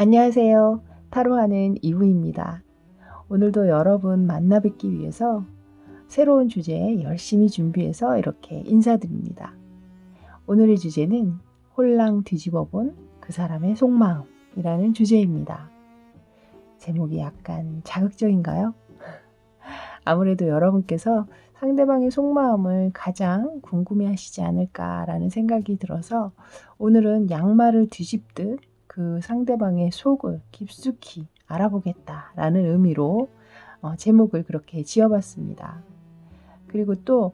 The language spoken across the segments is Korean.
안녕하세요. 타로하는 이브입니다. 오늘도 여러분 만나 뵙기 위해서 새로운 주제 열심히 준비해서 이렇게 인사드립니다. 오늘의 주제는 홀랑 뒤집어 본 그 사람의 속마음이라는 주제입니다. 제목이 약간 자극적인가요? 아무래도 여러분께서 상대방의 속마음을 가장 궁금해 하시지 않을까라는 생각이 들어서 오늘은 양말을 뒤집듯 그 상대방의 속을 깊숙이 알아보겠다라는 의미로 제목을 그렇게 지어봤습니다. 그리고 또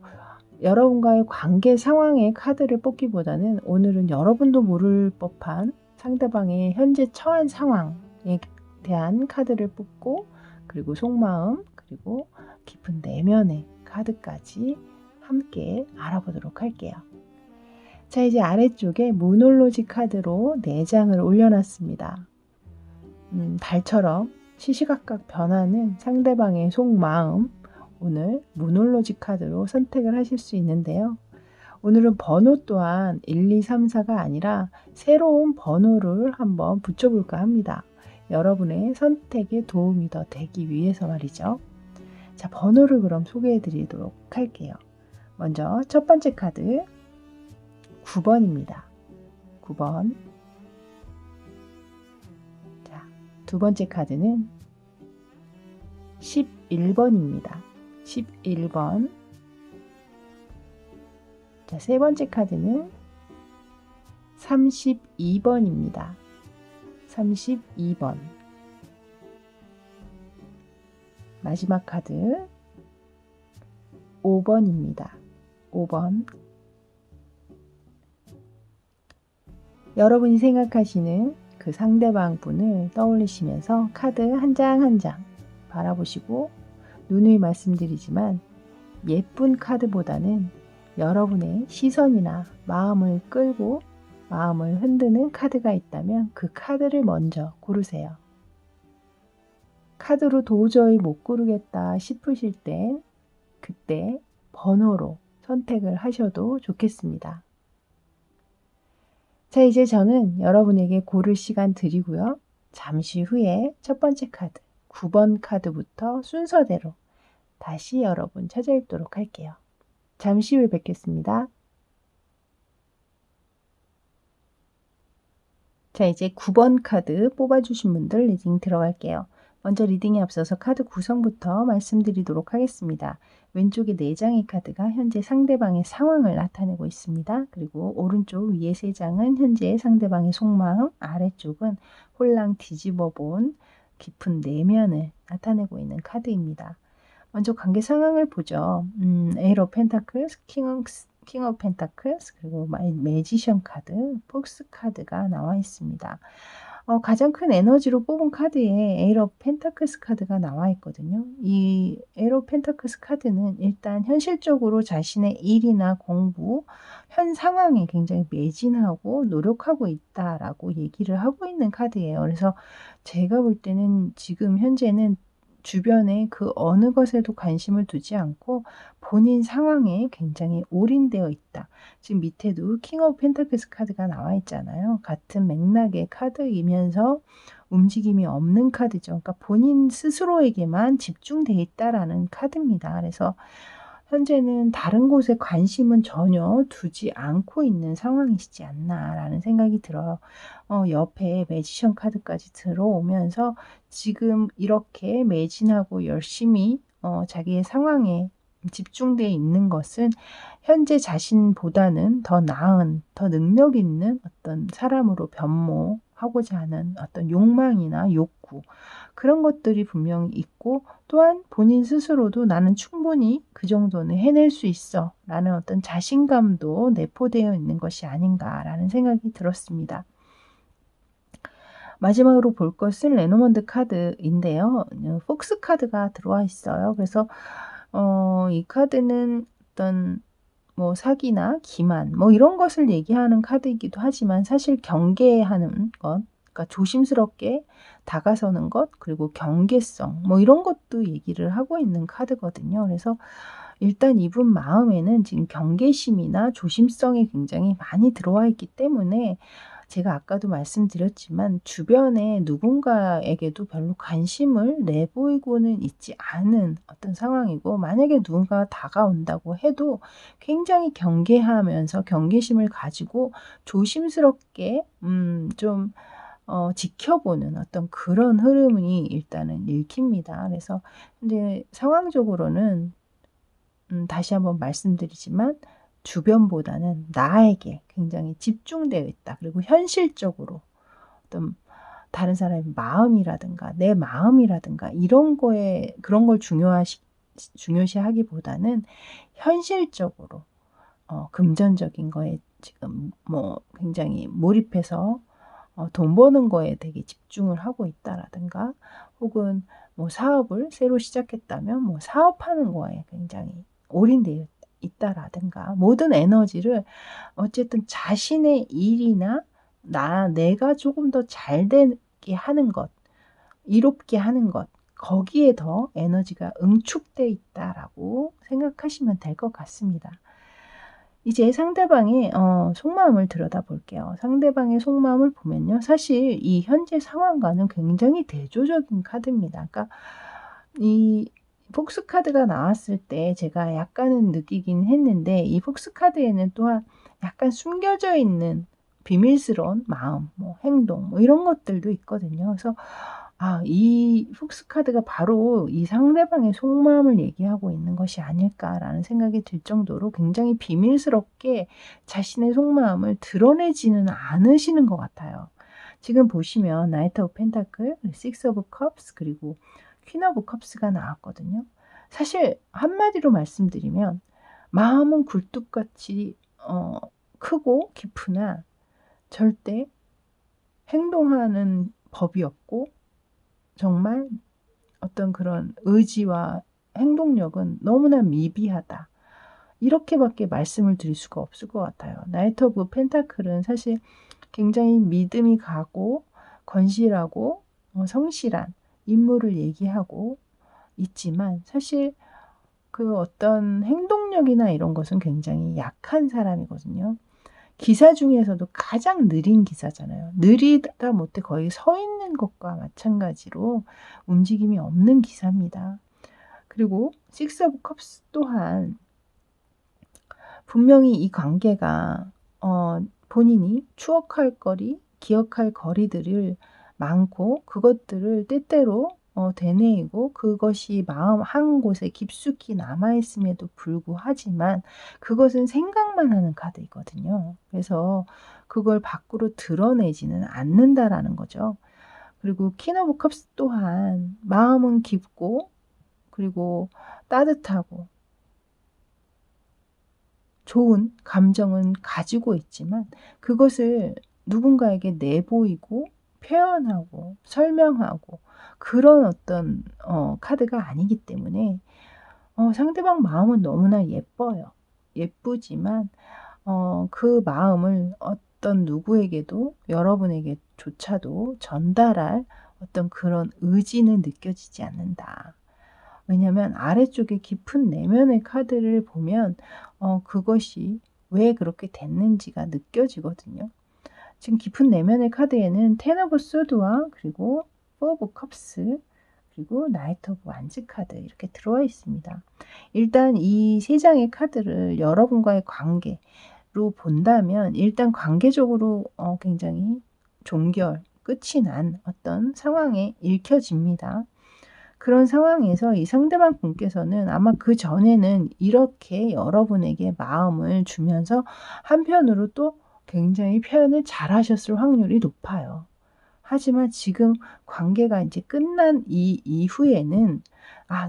여러분과의 관계 상황의 카드를 뽑기보다는 오늘은 여러분도 모를 법한 상대방의 현재 처한 상황에 대한 카드를 뽑고 그리고 속마음 그리고 깊은 내면의 카드까지 함께 알아보도록 할게요. 자, 이제 아래쪽에 무놀로지 카드로 4장을 올려놨습니다. 달처럼 시시각각 변하는 상대방의 속마음, 오늘 무놀로지 카드로 선택을 하실 수 있는데요. 오늘은 번호 또한 1, 2, 3, 4가 아니라 새로운 번호를 한번 붙여볼까 합니다. 여러분의 선택에 도움이 더 되기 위해서 말이죠. 자, 번호를 그럼 소개해 드리도록 할게요. 먼저 첫 번째 카드 9번입니다. 9번. 자, 두 번째 카드는 11번입니다. 11번. 자, 세 번째 카드는 32번입니다. 32번. 마지막 카드 5번입니다. 5번. 여러분이 생각하시는 그 상대방 분을 떠올리시면서 카드 한 장 한 장 바라보시고 누누이 말씀드리지만 예쁜 카드보다는 여러분의 시선이나 마음을 끌고 마음을 흔드는 카드가 있다면 그 카드를 먼저 고르세요. 카드로 도저히 못 고르겠다 싶으실 땐 그때 번호로 선택을 하셔도 좋겠습니다. 자, 이제 저는 여러분에게 고를 시간 드리고요. 잠시 후에 첫 번째 카드, 9번 카드부터 순서대로 다시 여러분 찾아뵙도록 할게요. 잠시 후에 뵙겠습니다. 자, 이제 9번 카드 뽑아주신 분들 리딩 들어갈게요. 먼저 리딩에 앞서서 카드 구성부터 말씀드리도록 하겠습니다. 왼쪽에 4장의 카드가 현재 상대방의 상황을 나타내고 있습니다. 그리고 오른쪽 위에 3장은 현재 상대방의 속마음, 아래쪽은 홀랑 뒤집어 본 깊은 내면을 나타내고 있는 카드입니다. 먼저 관계 상황을 보죠. 에이스 오브 펜타클스, 킹 오브 펜타클스, 그리고 매지션 카드, 폭스 카드가 나와 있습니다. 가장 큰 에너지로 뽑은 카드에 에이스 오브 펜타클스 카드가 나와 있거든요. 이 에이스 오브 펜타클스 카드는 일단 현실적으로 자신의 일이나 공부, 현 상황에 굉장히 매진하고 노력하고 있다라고 얘기를 하고 있는 카드예요. 그래서 제가 볼 때는 지금 현재는 주변에 그 어느 것에도 관심을 두지 않고 본인 상황에 굉장히 올인되어 있다. 지금 밑에도 킹 오브 펜타클스 카드가 나와 있잖아요. 같은 맥락의 카드이면서 움직임이 없는 카드죠. 그러니까 본인 스스로에게만 집중되어 있다라는 카드입니다. 그래서 현재는 다른 곳에 관심은 전혀 두지 않고 있는 상황이시지 않나라는 생각이 들어요. 옆에 매지션 카드까지 들어오면서 지금 이렇게 매진하고 열심히 자기의 상황에 집중되어 있는 것은 현재 자신보다는 더 나은, 더 능력 있는 어떤 사람으로 변모하고자 하는 어떤 욕망이나 욕구, 그런 것들이 분명히 있고, 또한 본인 스스로도 나는 충분히 그 정도는 해낼 수 있어 라는 어떤 자신감도 내포되어 있는 것이 아닌가라는 생각이 들었습니다. 마지막으로 볼 것은 레노먼드 카드인데요. 폭스 카드가 들어와 있어요. 그래서 이 카드는 어떤 뭐 사기나 기만 뭐 이런 것을 얘기하는 카드이기도 하지만 사실 경계하는 것, 그러니까 조심스럽게 다가서는 것, 그리고 경계성 뭐 이런 것도 얘기를 하고 있는 카드거든요. 그래서 일단 이분 마음에는 지금 경계심이나 조심성이 굉장히 많이 들어와 있기 때문에 제가 아까도 말씀드렸지만 주변에 누군가에게도 별로 관심을 내보이고는 있지 않은 어떤 상황이고, 만약에 누군가가 다가온다고 해도 굉장히 경계하면서 경계심을 가지고 조심스럽게 좀 지켜보는 어떤 그런 흐름이 일단은 읽힙니다. 그래서 근데 상황적으로는 다시 한번 말씀드리지만 주변보다는 나에게 굉장히 집중되어 있다. 그리고 현실적으로 어떤 다른 사람의 마음이라든가 내 마음이라든가 이런 거에 그런 걸 중요시하기보다는 현실적으로 금전적인 거에 지금 뭐 굉장히 몰입해서 돈 버는 거에 되게 집중을 하고 있다라든가, 혹은 뭐 사업을 새로 시작했다면 뭐 사업하는 거에 굉장히 올인되어 있다라든가, 모든 에너지를 어쨌든 자신의 일이나 내가 조금 더 잘 되게 하는 것, 이롭게 하는 것, 거기에 더 에너지가 응축돼 있다라고 생각하시면 될 것 같습니다. 이제 상대방의 속마음을 들여다볼게요. 상대방의 속마음을 보면요, 사실 이 현재 상황과는 굉장히 대조적인 카드입니다. 그러니까 이 폭스 카드가 나왔을 때 제가 약간은 느끼긴 했는데, 이 폭스 카드에는 또한 약간 숨겨져 있는 비밀스러운 마음, 뭐 행동, 뭐 이런 것들도 있거든요. 그래서 이 폭스 카드가 바로 이 상대방의 속마음을 얘기하고 있는 것이 아닐까라는 생각이 들 정도로 굉장히 비밀스럽게 자신의 속마음을 드러내지는 않으시는 것 같아요. 지금 보시면 나이트 오브 펜타클, 식스 오브 컵스, 그리고 퀸 오브 컵스가 나왔거든요. 사실 한마디로 말씀드리면 마음은 굴뚝같이 크고 깊으나 절대 행동하는 법이 없고, 정말 어떤 그런 의지와 행동력은 너무나 미비하다. 이렇게밖에 말씀을 드릴 수가 없을 것 같아요. 나이트 오브 펜타클은 사실 굉장히 믿음이 가고 건실하고 성실한 인물을 얘기하고 있지만, 사실 그 어떤 행동력이나 이런 것은 굉장히 약한 사람이거든요. 기사 중에서도 가장 느린 기사잖아요. 느리다 못해 거의 서 있는 것과 마찬가지로 움직임이 없는 기사입니다. 그리고 식스 오브 컵스 또한 분명히 이 관계가 본인이 추억할 거리, 기억할 거리들을 많고, 그것들을 때때로 되뇌이고, 그것이 마음 한 곳에 깊숙이 남아있음에도 불구하지만 그것은 생각만 하는 카드이거든요. 그래서 그걸 밖으로 드러내지는 않는다라는 거죠. 그리고 퀸 오브 컵스 또한 마음은 깊고, 그리고 따뜻하고 좋은 감정은 가지고 있지만 그것을 누군가에게 내보이고 표현하고 설명하고 그런 어떤 카드가 아니기 때문에 상대방 마음은 너무나 예뻐요. 예쁘지만 그 마음을 어떤 누구에게도, 여러분에게조차도 전달할 어떤 그런 의지는 느껴지지 않는다. 왜냐하면 아래쪽에 깊은 내면의 카드를 보면 그것이 왜 그렇게 됐는지가 느껴지거든요. 지금 깊은 내면의 카드에는 텐 오브 소드와 그리고 포 오브 컵스, 그리고 나이트 오브 완즈 카드 이렇게 들어와 있습니다. 일단 이 세 장의 카드를 여러분과의 관계로 본다면 일단 관계적으로 굉장히 종결, 끝이 난 어떤 상황에 읽혀집니다. 그런 상황에서 이 상대방 분께서는 아마 그전에는 이렇게 여러분에게 마음을 주면서 한편으로 또 굉장히 표현을 잘하셨을 확률이 높아요. 하지만 지금 관계가 이제 끝난 이 이후에는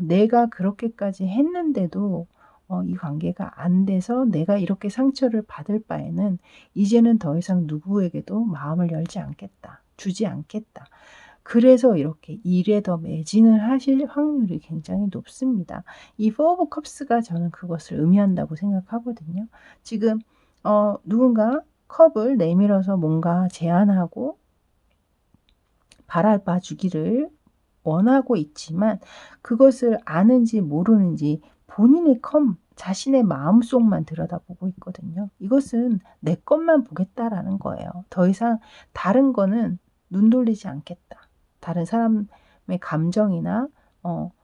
내가 그렇게까지 했는데도 이 관계가 안 돼서 내가 이렇게 상처를 받을 바에는 이제는 더 이상 누구에게도 마음을 열지 않겠다. 주지 않겠다. 그래서 이렇게 일에 더 매진을 하실 확률이 굉장히 높습니다. 이 포 오브 컵스가 저는 그것을 의미한다고 생각하거든요. 지금 누군가 컵을 내밀어서 뭔가 제안하고 바라봐 주기를 원하고 있지만 그것을 아는지 모르는지 본인의 자신의 마음속만 들여다보고 있거든요. 이것은 내 것만 보겠다라는 거예요. 더 이상 다른 거는 눈 돌리지 않겠다. 다른 사람의 감정이나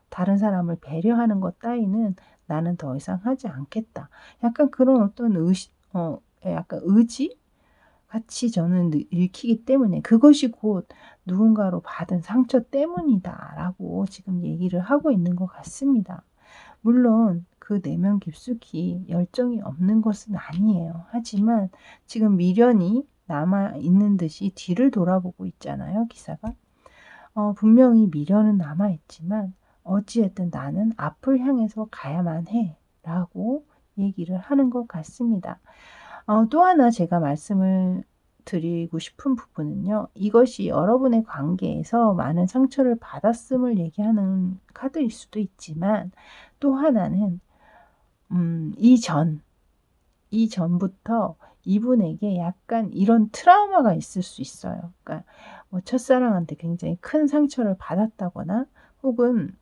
다른 사람을 배려하는 것 따위는 나는 더 이상 하지 않겠다. 약간 그런 어떤 약간 의지 같이 저는 읽히기 때문에 그것이 곧 누군가로 받은 상처 때문이다라고 지금 얘기를 하고 있는 것 같습니다. 물론 그 내면 깊숙이 열정이 없는 것은 아니에요. 하지만 지금 미련이 남아있는 듯이 뒤를 돌아보고 있잖아요, 기사가. 분명히 미련은 남아있지만 어찌됐든 나는 앞을 향해서 가야만 해 라고 얘기를 하는 것 같습니다. 또 하나 제가 말씀을 드리고 싶은 부분은요. 이것이 여러분의 관계에서 많은 상처를 받았음을 얘기하는 카드일 수도 있지만 또 하나는 이전부터 이분에게 약간 이런 트라우마가 있을 수 있어요. 그러니까 뭐 첫사랑한테 굉장히 큰 상처를 받았다거나 혹은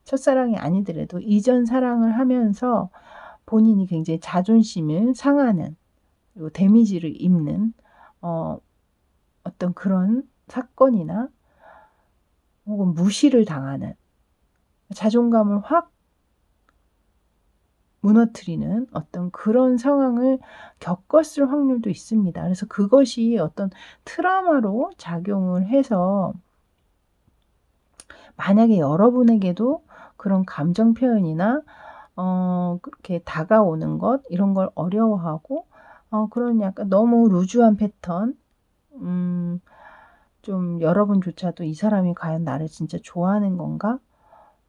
첫사랑이 아니더라도 이전 사랑을 하면서 본인이 굉장히 자존심을 상하는 그리고 데미지를 입는 어떤 그런 사건이나 혹은 무시를 당하는 자존감을 확 무너뜨리는 어떤 그런 상황을 겪었을 확률도 있습니다. 그래서 그것이 어떤 트라우마로 작용을 해서 만약에 여러분에게도 그런 감정 표현이나 그렇게 다가오는 것 이런 걸 어려워하고 그런 약간 너무 루즈한 패턴 좀 여러분조차도 '이 사람이 과연 나를 진짜 좋아하는 건가?'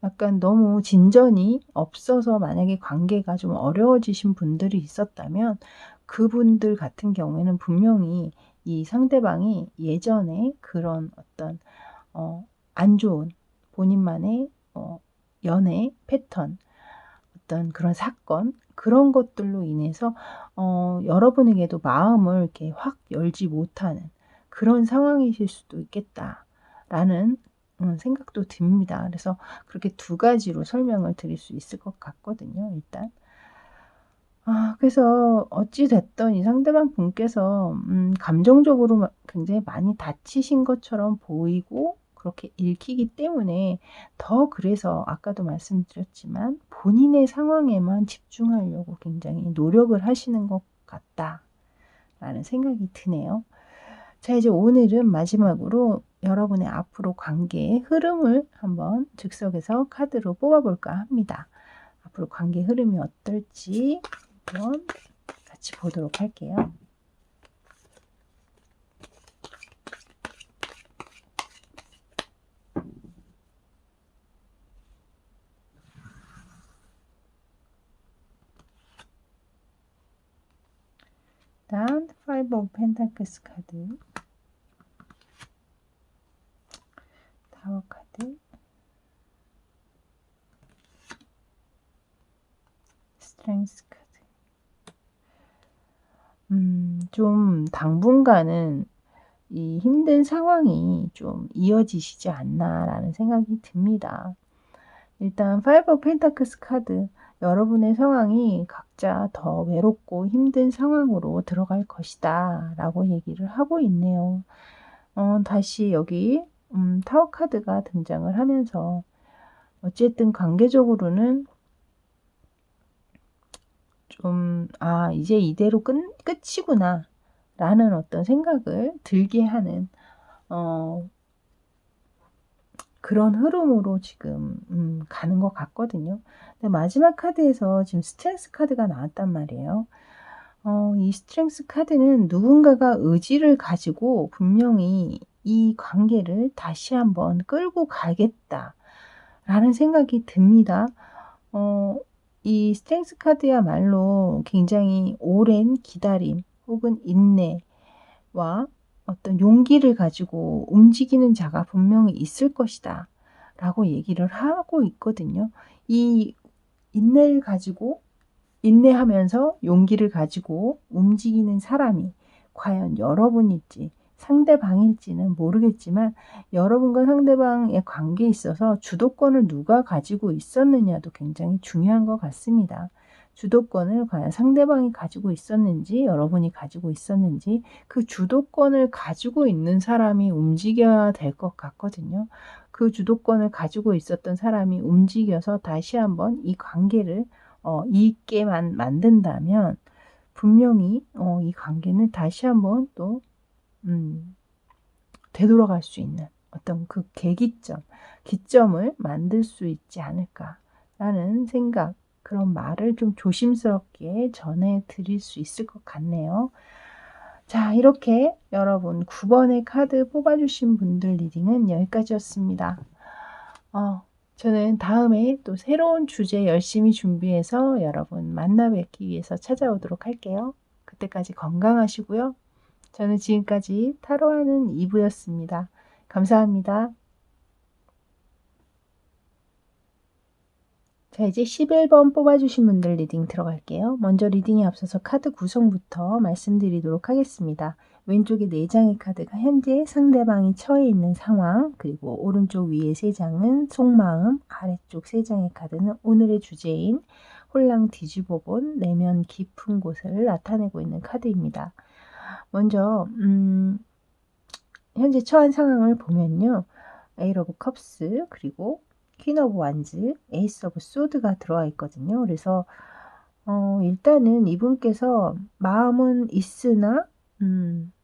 약간 너무 진전이 없어서 만약에 관계가 좀 어려워지신 분들이 있었다면 그분들 같은 경우에는 분명히 이 상대방이 예전에 그런 어떤 안 좋은 본인만의 연애 패턴 어떤 그런 사건 그런 것들로 인해서 여러분에게도 마음을 이렇게 확 열지 못하는 그런 상황이실 수도 있겠다라는 생각도 듭니다. 그래서 그렇게 두 가지로 설명을 드릴 수 있을 것 같거든요, 일단. 그래서 어찌 됐든 이 상대방 분께서 감정적으로 굉장히 많이 다치신 것처럼 보이고 그렇게 읽히기 때문에 더 그래서 아까도 말씀드렸지만 본인의 상황에만 집중하려고 굉장히 노력을 하시는 것 같다라는 생각이 드네요. 자, 이제 오늘은 마지막으로 여러분의 앞으로 관계의 흐름을 한번 즉석에서 카드로 뽑아볼까 합니다. 앞으로 관계 흐름이 어떨지 한번 같이 보도록 할게요. 일단 5 of Pentacles 카드, 타워 카드, 스트렝스 카드. 좀 당분간은 이 힘든 상황이 좀 이어지시지 않나라는 생각이 듭니다. 일단 5 of Pentacles 카드, 여러분의 상황이 각자 더 외롭고 힘든 상황으로 들어갈 것이다 라고 얘기를 하고 있네요. 다시 여기 타워 카드가 등장을 하면서 어쨌든 관계적으로는 좀 이제 이대로 끝이구나 라는 어떤 생각을 들게 하는 그런 흐름으로 지금 가는 것 같거든요. 근데 마지막 카드에서 지금 스트렝스 카드가 나왔단 말이에요. 이 스트렝스 카드는 누군가가 의지를 가지고 분명히 이 관계를 다시 한번 끌고 가겠다라는 생각이 듭니다. 이 스트렝스 카드야말로 굉장히 오랜 기다림 혹은 인내와 어떤 용기를 가지고 움직이는 자가 분명히 있을 것이다 라고 얘기를 하고 있거든요. 이 인내를 가지고 인내하면서 용기를 가지고 움직이는 사람이 과연 여러분일지 상대방일지는 모르겠지만 여러분과 상대방의 관계에 있어서 주도권을 누가 가지고 있었느냐도 굉장히 중요한 것 같습니다. 주도권을 과연 상대방이 가지고 있었는지 여러분이 가지고 있었는지 그 주도권을 가지고 있는 사람이 움직여야 될 것 같거든요. 그 주도권을 가지고 있었던 사람이 움직여서 다시 한번 이 관계를 있게만 만든다면 분명히 이 관계는 다시 한번 또 되돌아갈 수 있는 어떤 그 계기점, 기점을 만들 수 있지 않을까라는 생각, 그런 말을 좀 조심스럽게 전해드릴 수 있을 것 같네요. 자, 이렇게 여러분 9번의 카드 뽑아주신 분들 리딩은 여기까지였습니다. 저는 다음에 또 새로운 주제 열심히 준비해서 여러분 만나 뵙기 위해서 찾아오도록 할게요. 그때까지 건강하시고요. 저는 지금까지 타로하는 이브였습니다. 감사합니다. 자, 이제 11번 뽑아주신 분들 리딩 들어갈게요. 먼저 리딩에 앞서서 카드 구성부터 말씀드리도록 하겠습니다. 왼쪽에 4장의 카드가 현재 상대방이 처해 있는 상황, 그리고 오른쪽 위에 3장은 속마음, 아래쪽 3장의 카드는 오늘의 주제인 홀랑 뒤집어본 내면 깊은 곳을 나타내고 있는 카드입니다. 먼저 현재 처한 상황을 보면요. 에이스 오브 컵스, 그리고 퀸 오브 완즈, 에이스 오브 소드가 들어와 있거든요. 그래서 일단은 이분께서 마음은 있으나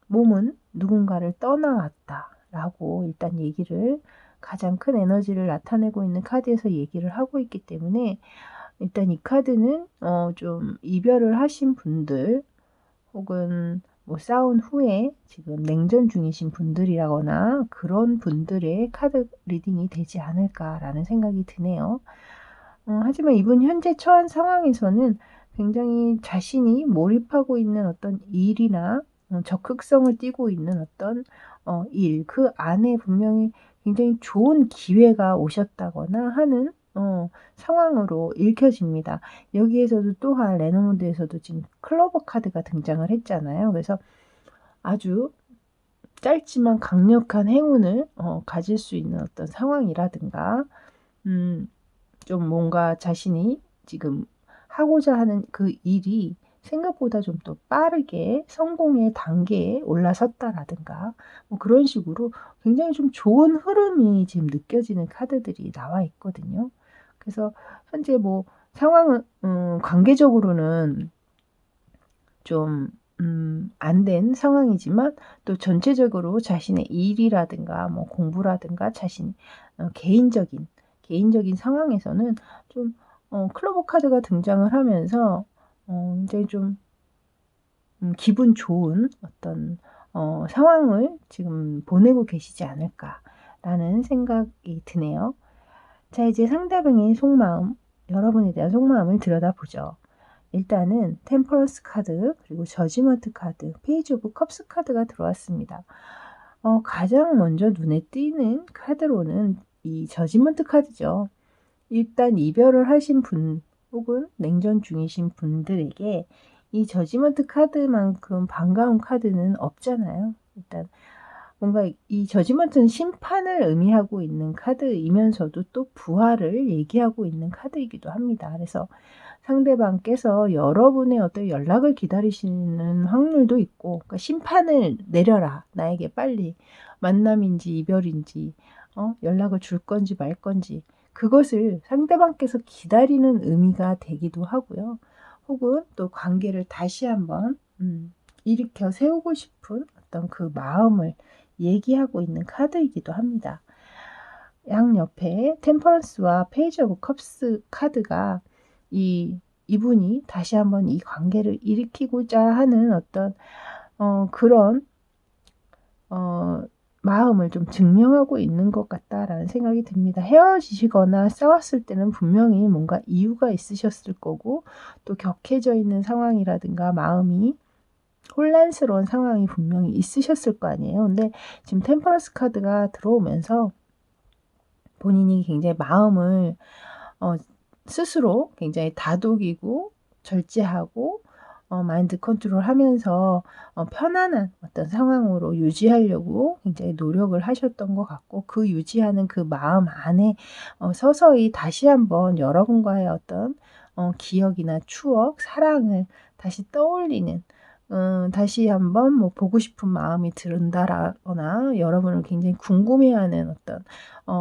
몸은 누군가를 떠나왔다 라고 일단 얘기를, 가장 큰 에너지를 나타내고 있는 카드에서 얘기를 하고 있기 때문에 일단 이 카드는 좀 이별을 하신 분들, 혹은 뭐 싸운 후에 지금 냉전 중이신 분들이라거나 그런 분들의 카드 리딩이 되지 않을까라는 생각이 드네요. 하지만 이분 현재 처한 상황에서는 굉장히 자신이 몰입하고 있는 어떤 일이나 적극성을 띠고 있는 어떤 일, 그 안에 분명히 굉장히 좋은 기회가 오셨다거나 하는 상황으로 읽혀집니다. 여기에서도 또한 레노몬드에서도 지금 클로버 카드가 등장을 했잖아요. 그래서 아주 짧지만 강력한 행운을 가질 수 있는 어떤 상황이라든가 좀 뭔가 자신이 지금 하고자 하는 그 일이 생각보다 좀 더 빠르게 성공의 단계에 올라섰다라든가 뭐 그런 식으로 굉장히 좀 좋은 흐름이 지금 느껴지는 카드들이 나와 있거든요. 그래서 현재 뭐 상황은 관계적으로는 좀 안 된 상황이지만 또 전체적으로 자신의 일이라든가 뭐 공부라든가 자신 개인적인 상황에서는 좀 클로버 카드가 등장을 하면서 굉장히 좀 기분 좋은 어떤 상황을 지금 보내고 계시지 않을까라는 생각이 드네요. 자, 이제 상대방의 속마음, 여러분에 대한 속마음을 들여다보죠. 일단은 템퍼런스 카드, 그리고 저지먼트 카드, 페이지 오브 컵스 카드가 들어왔습니다. 가장 먼저 눈에 띄는 카드로는 이 저지먼트 카드죠. 일단 이별을 하신 분 혹은 냉전 중이신 분들에게 이 저지먼트 카드만큼 반가운 카드는 없잖아요. 일단 뭔가 이 저지먼트는 심판을 의미하고 있는 카드이면서도 또 부활을 얘기하고 있는 카드이기도 합니다. 그래서 상대방께서 여러분의 어떤 연락을 기다리시는 확률도 있고, 그러니까 심판을 내려라, 나에게 빨리 만남인지 이별인지 연락을 줄 건지 말 건지, 그것을 상대방께서 기다리는 의미가 되기도 하고요. 혹은 또 관계를 다시 한번 일으켜 세우고 싶은 어떤 그 마음을 얘기하고 있는 카드이기도 합니다. 양옆에 템퍼런스와 페이지 오브 컵스 카드가 이분이 다시 한번 이 관계를 일으키고자 하는 어떤 그런 마음을 좀 증명하고 있는 것 같다라는 생각이 듭니다. 헤어지시거나 싸웠을 때는 분명히 뭔가 이유가 있으셨을 거고, 또 격해져 있는 상황이라든가 마음이 혼란스러운 상황이 분명히 있으셨을 거 아니에요. 근데 지금 템퍼런스 카드가 들어오면서 본인이 굉장히 마음을 스스로 굉장히 다독이고 절제하고 마인드 컨트롤 하면서 편안한 어떤 상황으로 유지하려고 굉장히 노력을 하셨던 것 같고, 그 유지하는 그 마음 안에 서서히 다시 한번 여러분과의 어떤 기억이나 추억, 사랑을 다시 떠올리는, 다시 한번 뭐 보고 싶은 마음이 든다라거나 여러분을 굉장히 궁금해하는 어떤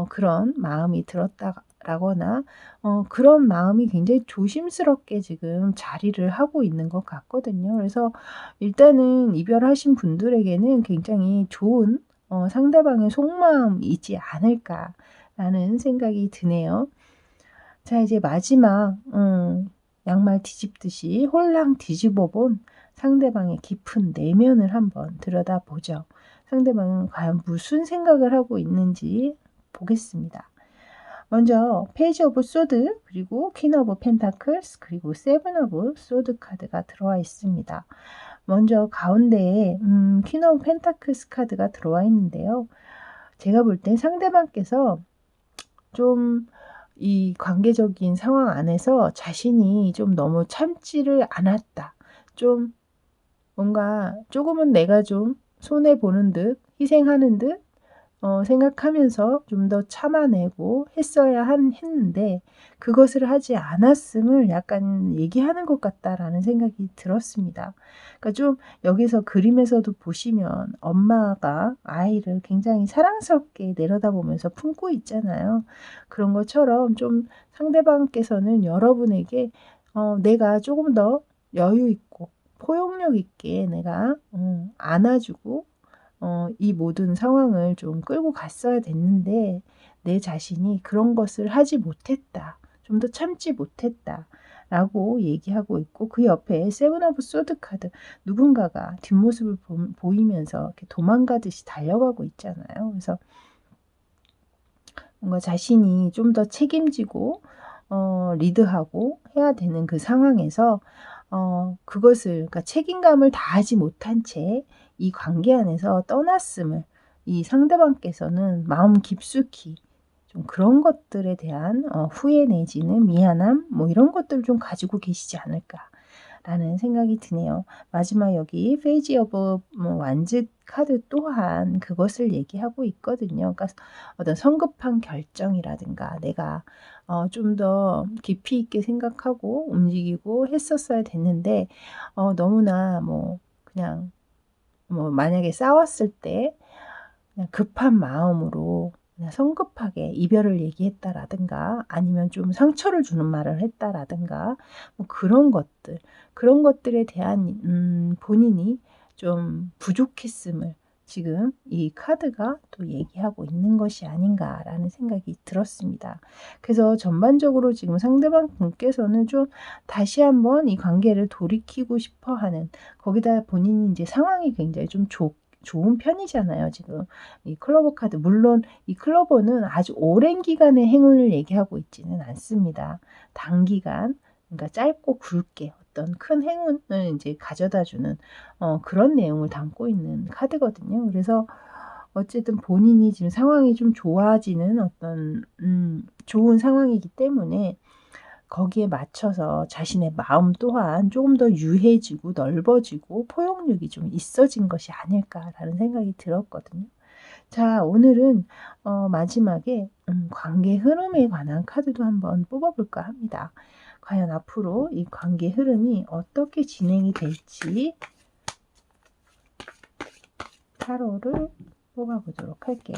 그런 마음이 들었다라거나 그런 마음이 굉장히 조심스럽게 지금 자리를 하고 있는 것 같거든요. 그래서 일단은 이별하신 분들에게는 굉장히 좋은 상대방의 속마음이지 않을까라는 생각이 드네요. 자, 이제 마지막 양말 뒤집듯이 홀랑 뒤집어 본 상대방의 깊은 내면을 한번 들여다보죠. 상대방은 과연 무슨 생각을 하고 있는지 보겠습니다. 먼저 페이지 오브 소드, 그리고 퀸 오브 펜타클스, 그리고 세븐 오브 소드 카드가 들어와 있습니다. 먼저 가운데에 퀸 오브 펜타클스 카드가 들어와 있는데요. 제가 볼 땐 상대방께서 좀 이 관계적인 상황 안에서 자신이 좀 너무 참지를 않았다. 좀 뭔가 조금은 내가 좀 손해 보는 듯, 희생하는 듯 생각하면서 좀 더 참아내고 했는데, 그것을 하지 않았음을 약간 얘기하는 것 같다라는 생각이 들었습니다. 그러니까 좀 여기서 그림에서도 보시면 엄마가 아이를 굉장히 사랑스럽게 내려다보면서 품고 있잖아요. 그런 것처럼 좀 상대방께서는 여러분에게 내가 조금 더 여유 있고 포용력 있게 내가 안아주고 이 모든 상황을 좀 끌고 갔어야 됐는데 내 자신이 그런 것을 하지 못했다. 좀 더 참지 못했다. 라고 얘기하고 있고, 그 옆에 세븐 오브 소드 카드, 누군가가 뒷모습을 보이면서 이렇게 도망가듯이 달려가고 있잖아요. 그래서 뭔가 자신이 좀 더 책임지고 리드하고 해야 되는 그 상황에서 그것을, 그러니까 책임감을 다하지 못한 채 이 관계 안에서 떠났음을 이 상대방께서는 마음 깊숙이 좀 그런 것들에 대한 후회 내지는 미안함 뭐 이런 것들을 좀 가지고 계시지 않을까라는 생각이 드네요. 마지막 여기 페이지 오브 완즈 카드 또한 그것을 얘기하고 있거든요. 그러니까 어떤 성급한 결정이라든가 내가 좀 더 깊이 있게 생각하고 움직이고 했었어야 됐는데 너무나 뭐 그냥 뭐 만약에 싸웠을 때 그냥 급한 마음으로 그냥 성급하게 이별을 얘기했다라든가 아니면 좀 상처를 주는 말을 했다라든가 뭐 그런 것들에 대한 본인이 좀 부족했음을 지금 이 카드가 또 얘기하고 있는 것이 아닌가라는 생각이 들었습니다. 그래서 전반적으로 지금 상대방 분께서는 좀 다시 한번 이 관계를 돌이키고 싶어 하는, 거기다 본인이 이제 상황이 굉장히 좀 좋은 편이잖아요, 지금. 이 클로버 카드, 물론 이 클로버는 아주 오랜 기간의 행운을 얘기하고 있지는 않습니다. 단기간, 그러니까 짧고 굵게 어떤 큰 행운을 이제 가져다 주는 그런 내용을 담고 있는 카드거든요. 그래서 어쨌든 본인이 지금 상황이 좀 좋아지는 어떤 좋은 상황이기 때문에 거기에 맞춰서 자신의 마음 또한 조금 더 유해지고 넓어지고 포용력이 좀 있어진 것이 아닐까라는 생각이 들었거든요. 자, 오늘은 마지막에 관계 흐름에 관한 카드도 한번 뽑아볼까 합니다. 과연 앞으로 이 관계 흐름이 어떻게 진행이 될지 타로를 뽑아보도록 할게요.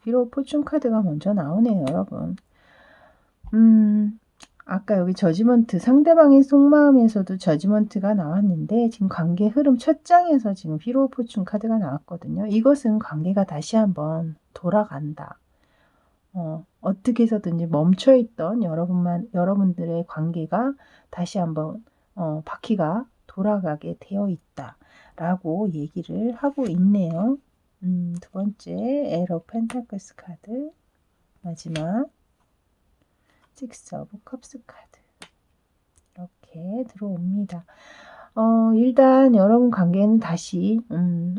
비록 포춘 카드가 먼저 나오네요, 여러분. 아까 여기 저지먼트, 상대방의 속마음에서도 저지먼트가 나왔는데 지금 관계 흐름 첫 장에서 지금 히로 포춘 카드가 나왔거든요. 이것은 관계가 다시 한번 돌아간다. 어떻게 해서든지 멈춰있던 여러분들의 관계가 다시 한번 바퀴가 돌아가게 되어 있다라고 얘기를 하고 있네요. 두 번째 에러 펜타클스 카드, 마지막 식스 오브 컵스 카드 이렇게 들어옵니다. 일단 여러분 관계는 다시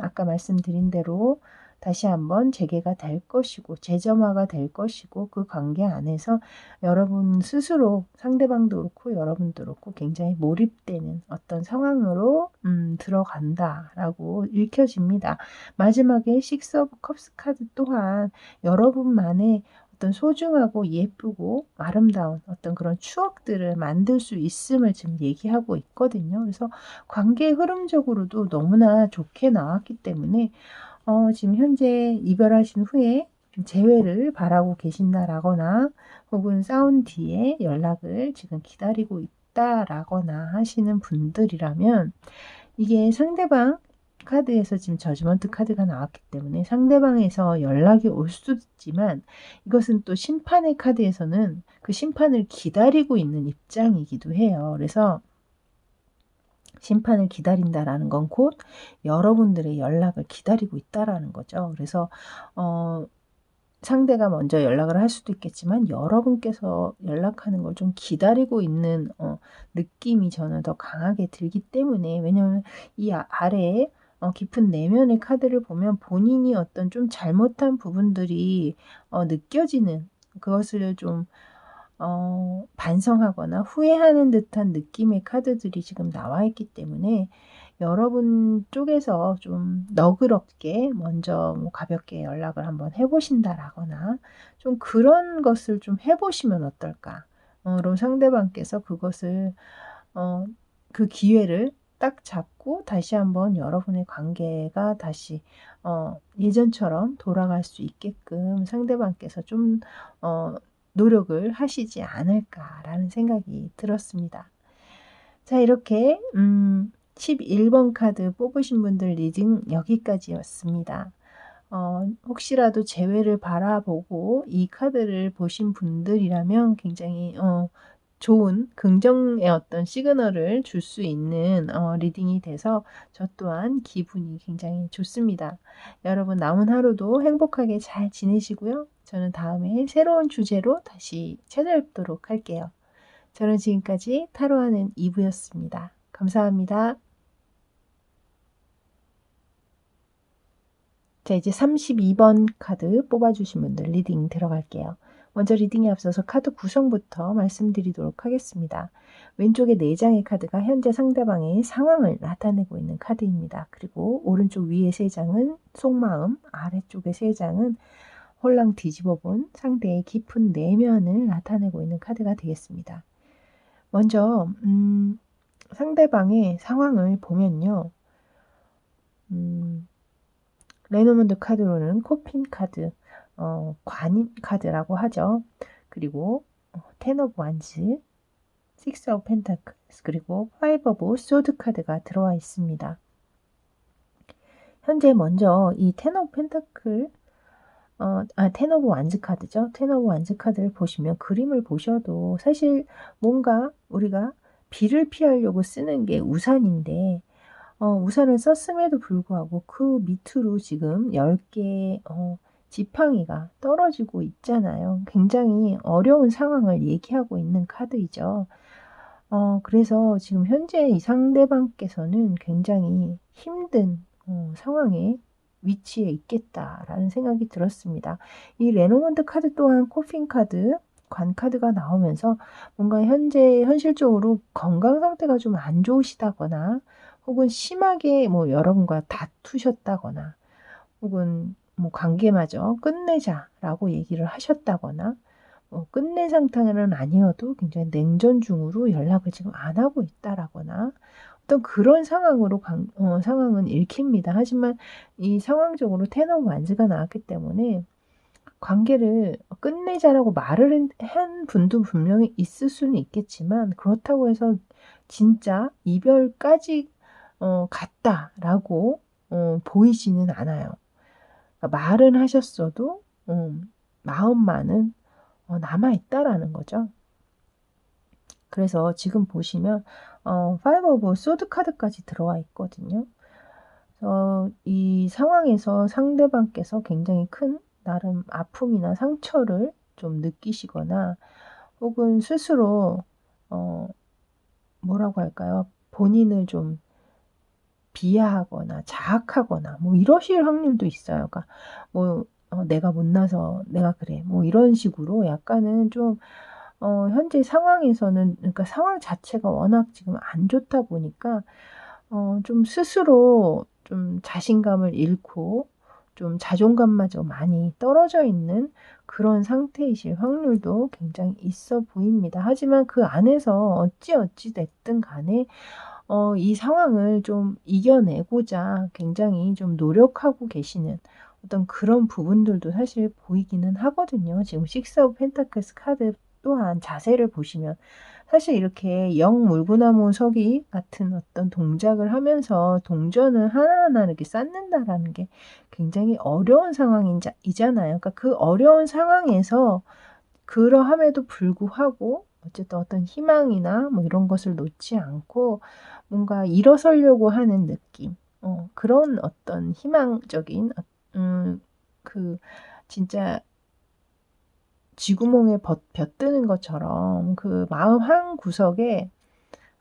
아까 말씀드린 대로 다시 한번 재개가 될 것이고 재점화가 될 것이고 그 관계 안에서 여러분 스스로 상대방도 그렇고 여러분도 그렇고 굉장히 몰입되는 어떤 상황으로 들어간다라고 읽혀집니다. 마지막에 식스 오브 컵스 카드 또한 여러분만의 어떤 소중하고 예쁘고 아름다운 어떤 그런 추억들을 만들 수 있음을 지금 얘기하고 있거든요. 그래서 관계 흐름적으로도 너무나 좋게 나왔기 때문에 지금 현재 이별하신 후에 재회를 바라고 계신다라거나 혹은 싸운 뒤에 연락을 지금 기다리고 있다라거나 하시는 분들이라면 이게 상대방 카드에서 지금 저지먼트 카드가 나왔기 때문에 상대방에서 연락이 올 수도 있지만 이것은 또 심판의 카드에서는 그 심판을 기다리고 있는 입장이기도 해요. 그래서 심판을 기다린다라는 건 곧 여러분들의 연락을 기다리고 있다라는 거죠. 그래서 상대가 먼저 연락을 할 수도 있겠지만 여러분께서 연락하는 걸 좀 기다리고 있는 느낌이 저는 더 강하게 들기 때문에 왜냐하면 이 아래에 깊은 내면의 카드를 보면 본인이 어떤 좀 잘못한 부분들이 느껴지는 그것을 좀 반성하거나 후회하는 듯한 느낌의 카드들이 지금 나와 있기 때문에 여러분 쪽에서 좀 너그럽게 먼저 뭐 가볍게 연락을 한번 해보신다라거나 좀 그런 것을 좀 해보시면 어떨까? 그럼 상대방께서 그것을 그 기회를 딱 잡고 다시 한번 여러분의 관계가 다시 예전처럼 돌아갈 수 있게끔 상대방께서 좀 노력을 하시지 않을까라는 생각이 들었습니다. 자, 이렇게 11번 카드 뽑으신 분들 리딩 여기까지였습니다. 혹시라도 재회를 바라보고 이 카드를 보신 분들이라면 굉장히 좋은 긍정의 어떤 시그널을 줄 수 있는 리딩이 돼서 저 또한 기분이 굉장히 좋습니다. 여러분 남은 하루도 행복하게 잘 지내시고요. 저는 다음에 새로운 주제로 다시 찾아뵙도록 할게요. 저는 지금까지 타로하는 이브였습니다. 감사합니다. 자, 이제 32번 카드 뽑아주신 분들 리딩 들어갈게요. 먼저 리딩에 앞서서 카드 구성부터 말씀드리도록 하겠습니다. 왼쪽에 4장의 카드가 현재 상대방의 상황을 나타내고 있는 카드입니다. 그리고 오른쪽 위에 3장은 속마음, 아래쪽에 3장은 홀랑 뒤집어 본 상대의 깊은 내면을 나타내고 있는 카드가 되겠습니다. 먼저 상대방의 상황을 보면요. 레노먼드 카드로는 코핀 카드, 관인 카드라고 하죠. 그리고 텐 오브 완즈, 식스 오브 펜타클스, 그리고 파이브 오브 소드 카드가 들어와 있습니다. 현재 먼저 이 텐 오브 펜타클, 텐 오브 완즈 카드죠. 텐 오브 완즈 카드를 보시면 그림을 보셔도 사실 뭔가 우리가 비를 피하려고 쓰는 게 우산인데 우산을 썼음에도 불구하고 그 밑으로 지금 10개의 지팡이가 떨어지고 있잖아요. 굉장히 어려운 상황을 얘기하고 있는 카드이죠. 그래서 지금 현재 이 상대방께서는 굉장히 힘든 상황에 위치에 있겠다라는 생각이 들었습니다. 이 레노먼드 카드 또한 코핀 카드, 관 카드가 나오면서 뭔가 현재 현실적으로 건강 상태가 좀 안 좋으시다거나 혹은 심하게 뭐 여러분과 다투셨다거나 혹은 뭐 관계마저 끝내자라고 얘기를 하셨다거나 끝낸 상태는 아니어도 굉장히 냉전 중으로 연락을 지금 안 하고 있다라거나 어떤 그런 상황으로 상황은 읽힙니다. 하지만 이 상황적으로 텐 오브 완즈가 나왔기 때문에 관계를 끝내자라고 말을 한 분도 분명히 있을 수는 있겠지만 그렇다고 해서 진짜 이별까지 갔다라고 보이지는 않아요. 그러니까 말은 하셨어도 마음만은 남아있다라는 거죠. 그래서 지금 보시면 파이브 오브 소드 카드까지 들어와 있거든요. 이 상황에서 상대방께서 굉장히 큰 나름 아픔이나 상처를 좀 느끼시거나 혹은 스스로 뭐라고 할까요? 본인을 좀 비하하거나 자학하거나 뭐 이러실 확률도 있어요. 그러니까 뭐 내가 못나서 내가 그래 뭐 이런 식으로 약간은 좀 현재 상황에서는 그러니까 상황 자체가 워낙 지금 안 좋다 보니까 좀 스스로 좀 자신감을 잃고 좀 자존감마저 많이 떨어져 있는 그런 상태이실 확률도 굉장히 있어 보입니다. 하지만 그 안에서 어찌 됐든 간에 이 상황을 좀 이겨내고자 굉장히 좀 노력하고 계시는 어떤 그런 부분들도 사실 보이기는 하거든요. 지금 식스 오브 펜타클스 카드 또한 자세를 보시면 사실 이렇게 영물구나무 서기 같은 어떤 동작을 하면서 동전을 하나하나 이렇게 쌓는다라는 게 굉장히 어려운 상황이잖아요. 그러니까 그 어려운 상황에서 그러함에도 불구하고 어쨌든 어떤 희망이나 뭐 이런 것을 놓지 않고 뭔가 일어서려고 하는 느낌, 그런 어떤 희망적인, 그 진짜 쥐구멍에 벼뜨는 것처럼 그 마음 한 구석에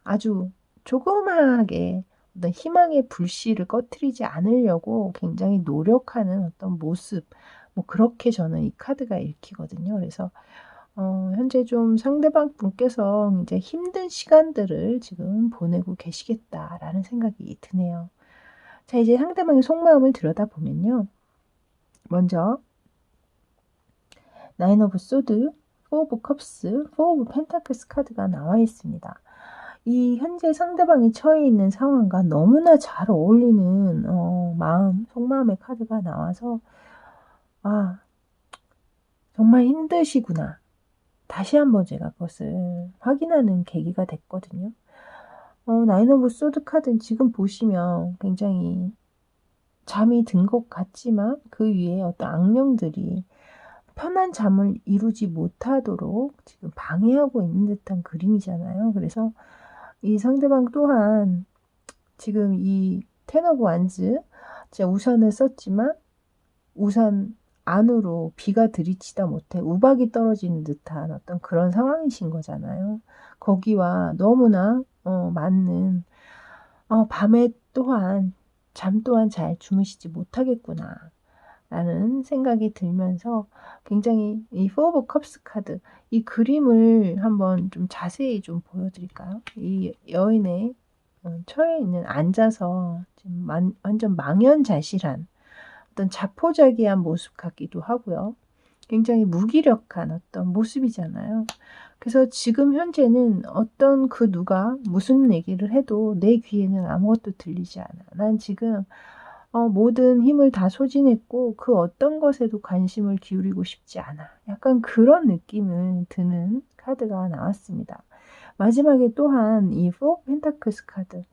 아주 조그마하게 어떤 희망의 불씨를 꺼트리지 않으려고 굉장히 노력하는 어떤 모습, 뭐 그렇게 저는 이 카드가 읽히거든요. 그래서 현재 좀 상대방 분께서 이제 힘든 시간들을 지금 보내고 계시겠다라는 생각이 드네요. 자, 이제 상대방의 속마음을 들여다보면요. 먼저 나인 오브 소드, 포 오브 컵스, 포 오브 펜타클스 카드가 나와 있습니다. 이 현재 상대방이 처해 있는 상황과 너무나 잘 어울리는 속마음의 카드가 나와서 정말 힘드시구나. 다시 한번 제가 그것을 확인하는 계기가 됐거든요. 나인 오브 소드 카드는 지금 보시면 굉장히 잠이 든 것 같지만 그 위에 어떤 악령들이 편한 잠을 이루지 못하도록 지금 방해하고 있는 듯한 그림이잖아요. 그래서 이 상대방 또한 지금 이 텐 오브 완즈, 제가 우산을 썼지만 우산 안으로 비가 들이치다 못해 우박이 떨어지는 듯한 어떤 그런 상황이신 거잖아요. 거기와 너무나 맞는 밤에 또한 잠 또한 잘 주무시지 못하겠구나 라는 생각이 들면서 굉장히 이 포 오브 컵스 카드, 이 그림을 한번 좀 자세히 좀 보여드릴까요? 이 여인의 처해 있는 앉아서 지금 완전 망연자실한 어떤 자포자기한 모습 같기도 하고요. 굉장히 무기력한 어떤 모습이잖아요. 그래서 지금 현재는 어떤 그 누가 무슨 얘기를 해도 내 귀에는 아무것도 들리지 않아. 난 지금 모든 힘을 다 소진했고 그 어떤 것에도 관심을 기울이고 싶지 않아. 약간 그런 느낌을 드는 카드가 나왔습니다. 마지막에 또한 이 포 펜타클스 카드.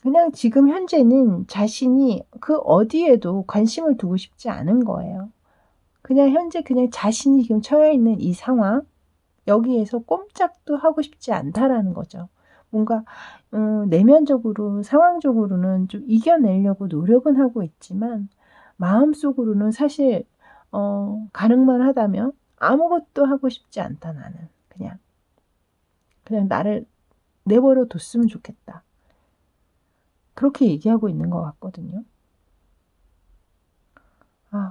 그냥 지금 현재는 자신이 그 어디에도 관심을 두고 싶지 않은 거예요. 그냥 현재 그냥 자신이 지금 처해 있는 이 상황, 여기에서 꼼짝도 하고 싶지 않다라는 거죠. 뭔가 내면적으로 상황적으로는 좀 이겨내려고 노력은 하고 있지만 마음속으로는 사실 가능만 하다면 아무것도 하고 싶지 않다 나는. 그냥 나를 내버려 뒀으면 좋겠다. 그렇게 얘기하고 있는 것 같거든요.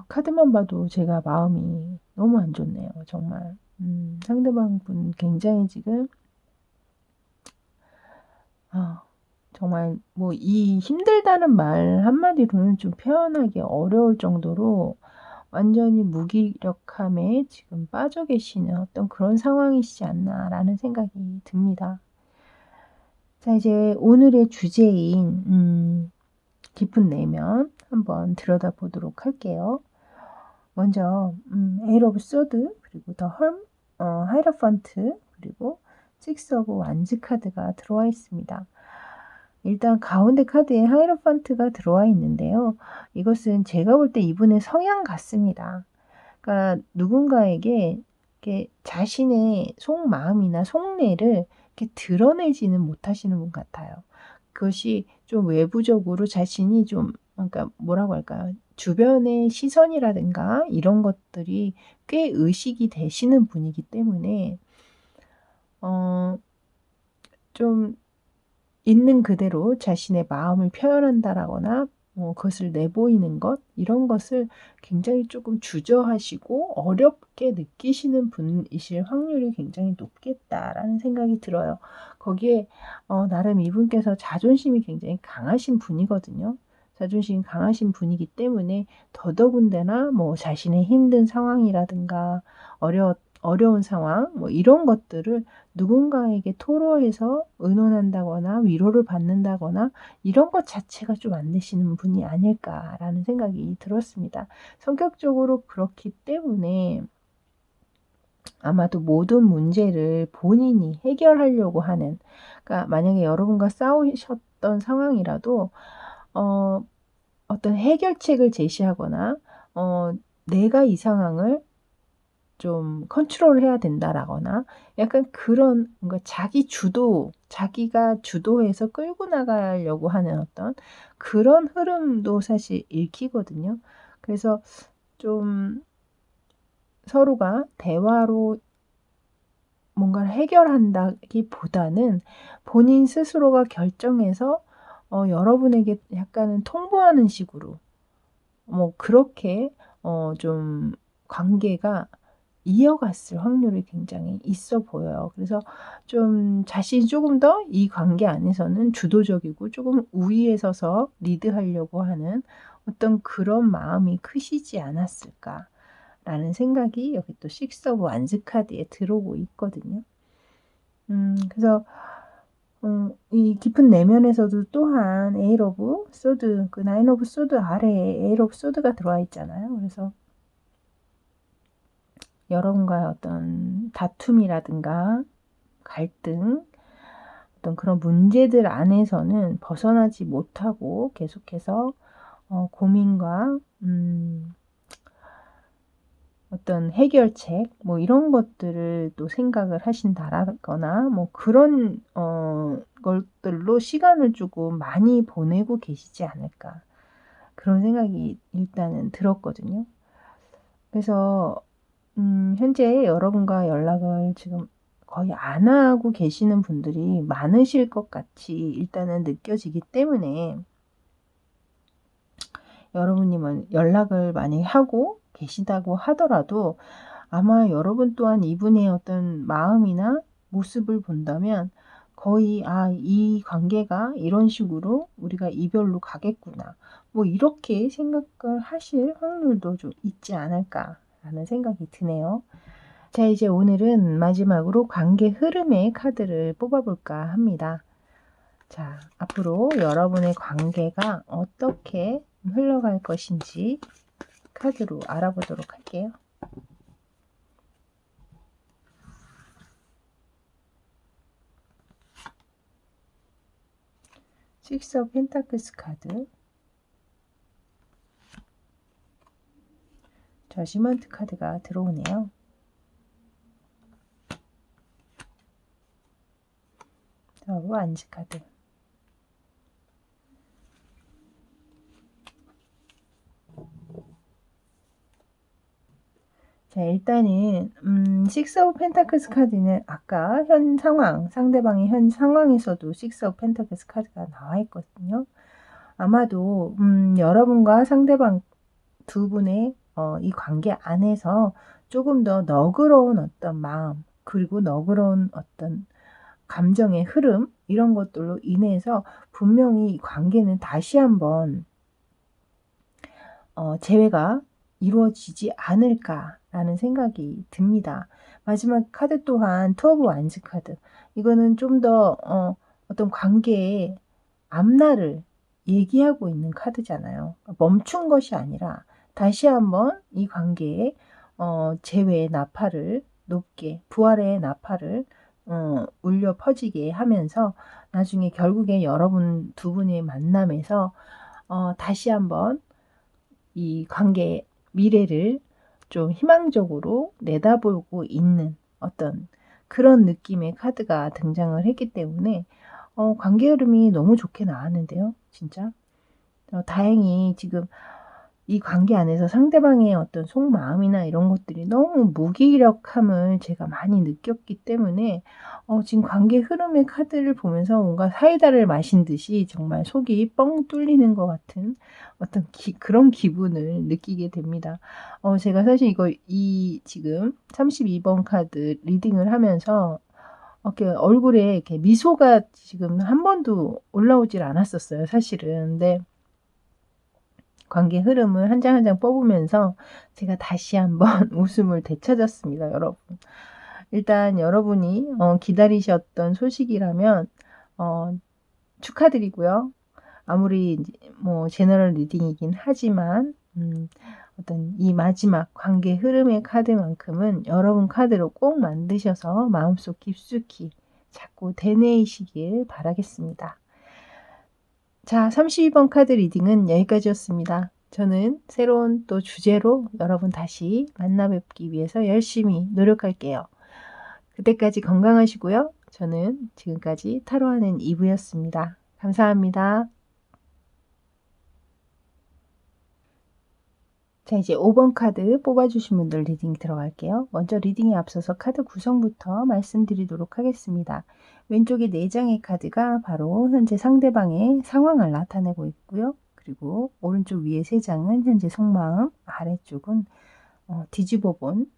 카드만 봐도 제가 마음이 너무 안 좋네요. 정말. 상대방 분 굉장히 지금 정말 뭐 이 힘들다는 말 한마디로는 좀 표현하기 어려울 정도로 완전히 무기력함에 지금 빠져 계시는 어떤 그런 상황이시지 않나라는 생각이 듭니다. 자, 이제 오늘의 주제인 깊은 내면 한번 들여다보도록 할게요. 먼저 에이트 오브 소드, 그리고 더 하이러펀트, 그리고 식스 오브 완즈 카드가 들어와 있습니다. 일단 가운데 카드에 하이러펀트가 들어와 있는데요. 이것은 제가 볼 때 이분의 성향 같습니다. 그러니까 누군가에게 이렇게 자신의 속마음이나 속내를 이렇게 드러내지는 못하시는 분 같아요. 그것이 좀 외부적으로 자신이 좀, 그러니까 뭐라고 할까요? 주변의 시선이라든가 이런 것들이 꽤 의식이 되시는 분이기 때문에 좀 있는 그대로 자신의 마음을 표현한다라거나 그것을 내보이는 것 이런 것을 굉장히 조금 주저하시고 어렵게 느끼시는 분이실 확률이 굉장히 높겠다라는 생각이 들어요. 거기에 나름 이분께서 자존심이 굉장히 강하신 분이거든요. 자존심이 강하신 분이기 때문에 더더군다나 자신의 힘든 상황이라든가 어려운 상황 이런 것들을 누군가에게 토로해서 의논한다거나 위로를 받는다거나 이런 것 자체가 좀 안 되시는 분이 아닐까라는 생각이 들었습니다. 성격적으로 그렇기 때문에 아마도 모든 문제를 본인이 해결하려고 하는, 그러니까 만약에 여러분과 싸우셨던 상황이라도 어떤 해결책을 제시하거나 내가 이 상황을 좀 컨트롤해야 된다라거나 약간 그런 뭔가 자기가 주도해서 끌고 나가려고 하는 어떤 그런 흐름도 사실 읽히거든요. 그래서 좀 서로가 대화로 뭔가를 해결한다기보다는 본인 스스로가 결정해서 여러분에게 약간은 통보하는 식으로 그렇게 좀 관계가 이어갔을 확률이 굉장히 있어 보여요. 그래서 좀 자신이 조금 더 이 관계 안에서는 주도적이고 조금 우위에 서서 리드하려고 하는 어떤 그런 마음이 크시지 않았을까라는 생각이 여기 또 식스 오브 완즈 카드에 들어오고 있거든요. 그래서 이 깊은 내면에서도 또한 에잇 오브 소드, 그 나인 오브 소드 아래에 에잇 오브 소드가 들어와 있잖아요. 그래서 여러분과의 어떤 다툼이라든가 갈등, 어떤 그런 문제들 안에서는 벗어나지 못하고 계속해서 고민과 어떤 해결책 이런 것들을 또 생각을 하신다라거나 그런 것들로 시간을 조금 많이 보내고 계시지 않을까 그런 생각이 일단은 들었거든요. 그래서 현재 여러분과 연락을 지금 거의 안 하고 계시는 분들이 많으실 것 같이 일단은 느껴지기 때문에 여러분이 연락을 많이 하고 계시다고 하더라도 아마 여러분 또한 이분의 어떤 마음이나 모습을 본다면 거의 이 관계가 이런 식으로 우리가 이별로 가겠구나 이렇게 생각을 하실 확률도 좀 있지 않을까라는 생각이 드네요. 자, 이제 오늘은 마지막으로 관계 흐름의 카드를 뽑아볼까 합니다. 자, 앞으로 여러분의 관계가 어떻게 흘러갈 것인지 카드로 알아보도록 할게요. 식스 오브 펜타클스 카드, 저지먼트 카드가 들어오네요. 완즈 카드. 자, 일단은 식스 오브 펜타클스 카드는 아까 현 상황, 상대방의 현 상황에서도 식스 오브 펜타클스 카드가 나와 있거든요. 아마도 여러분과 상대방 두 분의 이 관계 안에서 조금 더 너그러운 어떤 마음, 그리고 너그러운 어떤 감정의 흐름 이런 것들로 인해서 분명히 이 관계는 다시 한번 재회가 이루어지지 않을까라는 생각이 듭니다. 마지막 카드 또한 투 오브 완즈 카드. 이거는 좀 더 어떤 관계의 앞날을 얘기하고 있는 카드잖아요. 멈춘 것이 아니라 다시 한번 이 관계에 재회의 나팔을 높게 부활의 나팔을 울려 퍼지게 하면서 나중에 결국에 여러분 두 분의 만남에서 다시 한번 이 관계의 미래를 좀 희망적으로 내다보고 있는 어떤 그런 느낌의 카드가 등장을 했기 때문에 관계 흐름이 너무 좋게 나왔는데요. 진짜 다행히 지금 이 관계 안에서 상대방의 어떤 속마음이나 이런 것들이 너무 무기력함을 제가 많이 느꼈기 때문에 지금 관계 흐름의 카드를 보면서 뭔가 사이다를 마신 듯이 정말 속이 뻥 뚫리는 것 같은 어떤 그런 기분을 느끼게 됩니다. 제가 사실 이 지금 32번 카드 리딩을 하면서 이렇게 얼굴에 이렇게 미소가 지금 한 번도 올라오질 않았었어요, 사실은. 근데 관계 흐름을 한 장 한 장 뽑으면서 제가 다시 한번 웃음을 되찾았습니다, 여러분. 일단 여러분이 기다리셨던 소식이라면 축하드리고요. 아무리 뭐 제너럴 리딩이긴 하지만 어떤 이 마지막 관계 흐름의 카드만큼은 여러분 카드로 꼭 만드셔서 마음속 깊숙이 자꾸 되뇌이시길 바라겠습니다. 자, 32번 카드 리딩은 여기까지였습니다. 저는 새로운 또 주제로 여러분 다시 만나 뵙기 위해서 열심히 노력할게요. 그때까지 건강하시고요. 저는 지금까지 타로하는 이브였습니다. 감사합니다. 자, 이제 5번 카드 뽑아주신 분들 리딩 들어갈게요. 먼저 리딩에 앞서서 카드 구성부터 말씀드리도록 하겠습니다. 왼쪽에 4장의 카드가 바로 현재 상대방의 상황을 나타내고 있고요. 그리고 오른쪽 위에 3장은 현재 속마음, 아래쪽은 뒤집어 본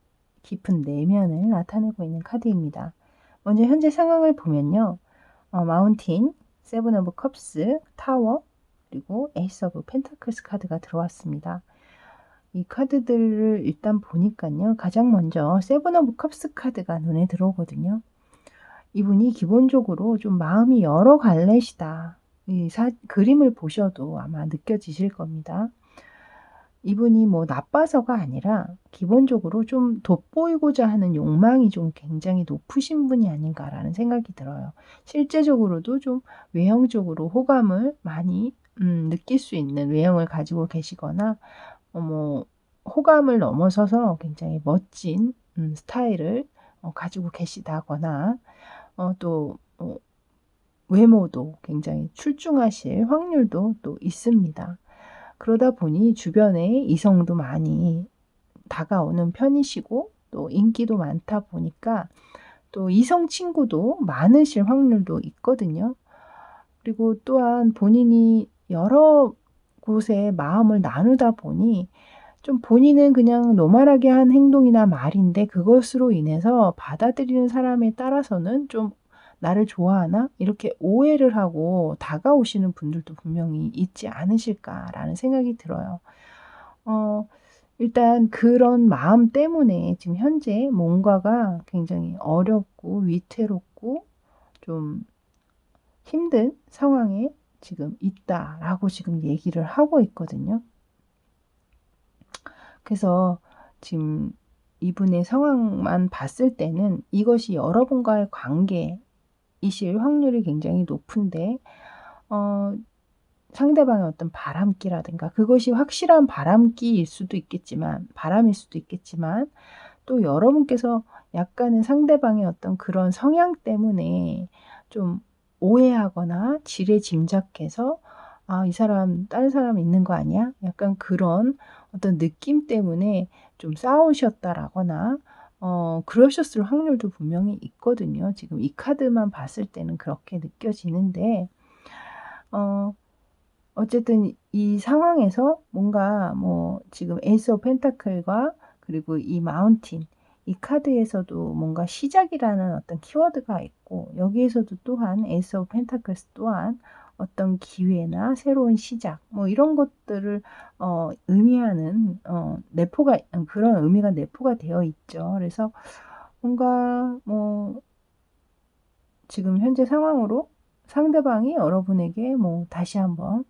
깊은 내면을 나타내고 있는 카드입니다. 먼저 현재 상황을 보면요. 마운틴, 세븐 오브 컵스, 타워, 그리고 에이스 오브 펜타클스 카드가 들어왔습니다. 이 카드들을 일단 보니까요. 가장 먼저 세븐 오브 컵스 카드가 눈에 들어오거든요. 이분이 기본적으로 좀 마음이 여러 갈래시다. 그림을 보셔도 아마 느껴지실 겁니다. 이분이 뭐 나빠서가 아니라 기본적으로 좀 돋보이고자 하는 욕망이 좀 굉장히 높으신 분이 아닌가라는 생각이 들어요. 실제적으로도 좀 외형적으로 호감을 많이 느낄 수 있는 외형을 가지고 계시거나 호감을 넘어서서 굉장히 멋진 스타일을 가지고 계시다거나 또 외모도 굉장히 출중하실 확률도 또 있습니다. 그러다 보니 주변에 이성도 많이 다가오는 편이시고 또 인기도 많다 보니까 또 이성 친구도 많으실 확률도 있거든요. 그리고 또한 본인이 여러 곳에 마음을 나누다 보니 좀 본인은 그냥 노멀하게 한 행동이나 말인데 그것으로 인해서 받아들이는 사람에 따라서는 좀 나를 좋아하나? 이렇게 오해를 하고 다가오시는 분들도 분명히 있지 않으실까라는 생각이 들어요. 일단 그런 마음 때문에 지금 현재 뭔가가 굉장히 어렵고 위태롭고 좀 힘든 상황에 지금 있다라고 지금 얘기를 하고 있거든요. 그래서 지금 이분의 상황만 봤을 때는 이것이 여러분과의 관계이실 확률이 굉장히 높은데 상대방의 어떤 바람기라든가 그것이 확실한 바람기일 수도 있겠지만 바람일 수도 있겠지만 또 여러분께서 약간은 상대방의 어떤 그런 성향 때문에 좀 오해하거나 지레짐작해서 이 사람 다른 사람 있는 거 아니야? 약간 그런 어떤 느낌 때문에 좀 싸우셨다라거나 그러셨을 확률도 분명히 있거든요. 지금 이 카드만 봤을 때는 그렇게 느껴지는데 어쨌든 이 상황에서 뭔가 지금 에이스 오브 펜타클과 그리고 이 마운틴 이 카드에서도 뭔가 시작이라는 어떤 키워드가 있고 여기에서도 또한 에이스 오브 펜타클스 또한 어떤 기회나 새로운 시작 이런 것들을 의미하는 내포가 그런 의미가 내포가 되어 있죠. 그래서 뭔가 지금 현재 상황으로 상대방이 여러분에게 다시 한번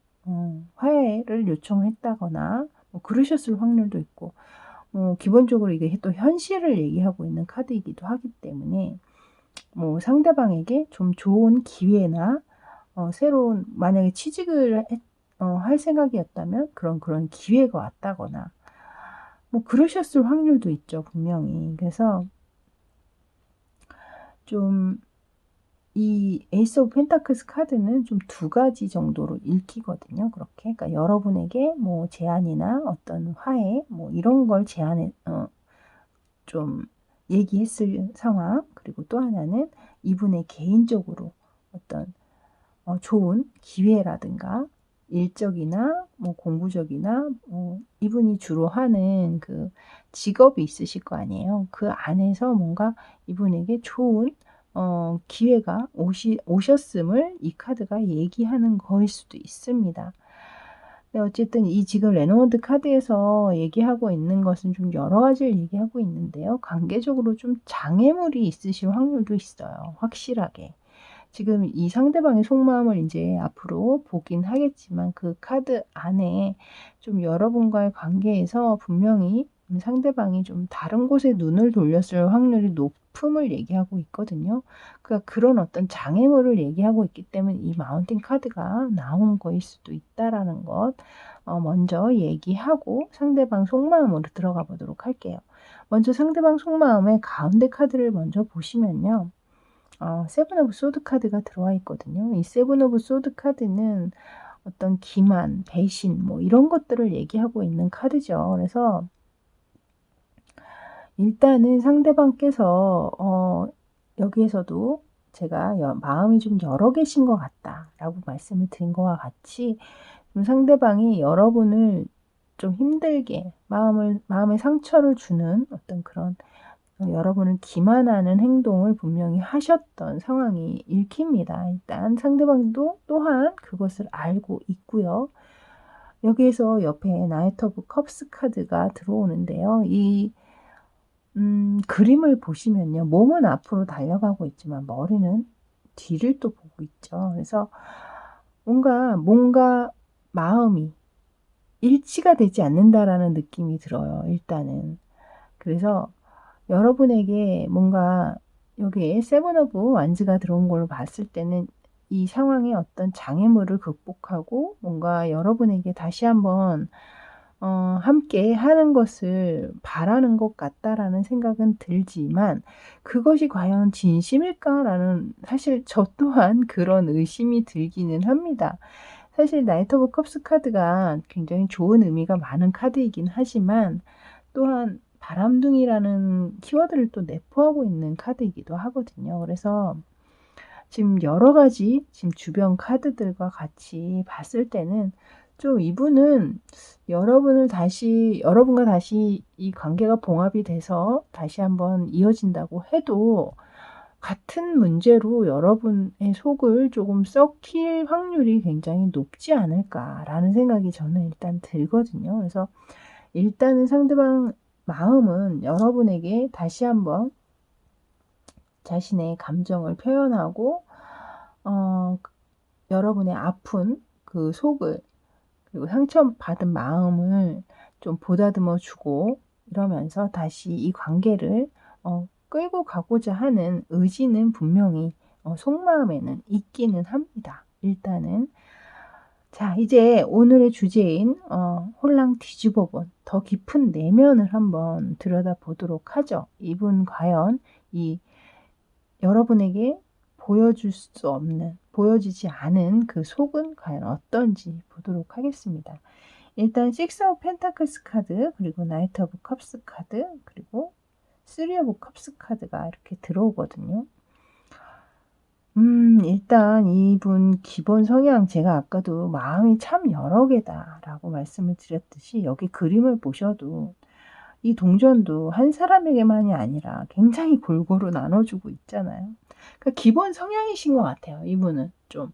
화해를 요청했다거나 그러셨을 확률도 있고 기본적으로 이게 또 현실을 얘기하고 있는 카드이기도 하기 때문에 상대방에게 좀 좋은 기회나 새로운 만약에 취직을 할 생각이었다면 그런 기회가 왔다거나 그러셨을 확률도 있죠, 분명히. 그래서 좀 이 에이스 오브 펜타클스 카드는 좀 두 가지 정도로 읽히거든요. 그렇게. 그러니까 여러분에게 뭐 제안이나 어떤 화해 뭐 이런 걸 좀 얘기했을 상황, 그리고 또 하나는 이분의 개인적으로 어떤 좋은 기회라든가 일적이나 뭐 공부적이나 이분이 주로 하는 그 직업이 있으실 거 아니에요. 그 안에서 뭔가 이분에게 좋은 기회가 오셨음을 이 카드가 얘기하는 거일 수도 있습니다. 근데 어쨌든 이 지금 레노드 카드에서 얘기하고 있는 것은 좀 여러 가지를 얘기하고 있는데요. 관계적으로 좀 장애물이 있으실 확률도 있어요. 확실하게. 지금 이 상대방의 속마음을 이제 앞으로 보긴 하겠지만 그 카드 안에 좀 여러분과의 관계에서 분명히 상대방이 좀 다른 곳에 눈을 돌렸을 확률이 높음을 얘기하고 있거든요. 그러니까 그런 어떤 장애물을 얘기하고 있기 때문에 이 마운틴 카드가 나온 거일 수도 있다라는 것 먼저 얘기하고 상대방 속마음으로 들어가 보도록 할게요. 먼저 상대방 속마음의 가운데 카드를 먼저 보시면요. 세븐 오브 소드 카드가 들어와 있거든요. 이 세븐 오브 소드 카드는 어떤 기만, 배신 뭐 이런 것들을 얘기하고 있는 카드죠. 그래서 일단은 상대방께서 여기에서도 제가 마음이 좀 여러 개신 것 같다라고 말씀을 드린 것과 같이 좀 상대방이 여러분을 좀 힘들게 마음에 상처를 주는 어떤 그런 여러분을 기만하는 행동을 분명히 하셨던 상황이 읽힙니다. 일단 상대방도 또한 그것을 알고 있고요. 여기에서 옆에 나이트 오브 컵스 카드가 들어오는데요. 이 그림을 보시면요. 몸은 앞으로 달려가고 있지만 머리는 뒤를 또 보고 있죠. 그래서 뭔가 마음이 일치가 되지 않는다라는 느낌이 들어요. 일단은. 그래서 여러분에게 뭔가 여기에 세븐 오브 완즈가 들어온 걸로 봤을 때는 이 상황의 어떤 장애물을 극복하고 뭔가 여러분에게 다시 한번 함께 하는 것을 바라는 것 같다라는 생각은 들지만 그것이 과연 진심일까라는 사실 저 또한 그런 의심이 들기는 합니다. 사실 나이트 오브 컵스 카드가 굉장히 좋은 의미가 많은 카드이긴 하지만 또한 바람둥이라는 키워드를 또 내포하고 있는 카드이기도 하거든요. 그래서 지금 여러 가지 지금 주변 카드들과 같이 봤을 때는 좀 이분은 여러분과 다시 이 관계가 봉합이 돼서 다시 한번 이어진다고 해도 같은 문제로 여러분의 속을 조금 썩힐 확률이 굉장히 높지 않을까라는 생각이 저는 일단 들거든요. 그래서 일단은 상대방 마음은 여러분에게 다시 한번 자신의 감정을 표현하고 여러분의 아픈 그 속을 그리고 상처받은 마음을 좀 보다듬어 주고 이러면서 다시 이 관계를 끌고 가고자 하는 의지는 분명히 속마음에는 있기는 합니다. 일단은 자, 이제 오늘의 주제인 홀랑 뒤집어 본 더 깊은 내면을 한번 들여다보도록 하죠. 이분 과연 이 여러분에게 보여지지 않은 그 속은 과연 어떤지 보도록 하겠습니다. 일단 식스 오브 펜타클스 카드, 그리고 나이트 오브 컵스 카드, 그리고 쓰리 오브 컵스 카드가 이렇게 들어오거든요. 일단 이분 기본 성향 제가 아까도 마음이 참 여러 개다라고 말씀을 드렸듯이 여기 그림을 보셔도 이 동전도 한 사람에게만이 아니라 굉장히 골고루 나눠주고 있잖아요. 그러니까 기본 성향이신 것 같아요. 이분은 좀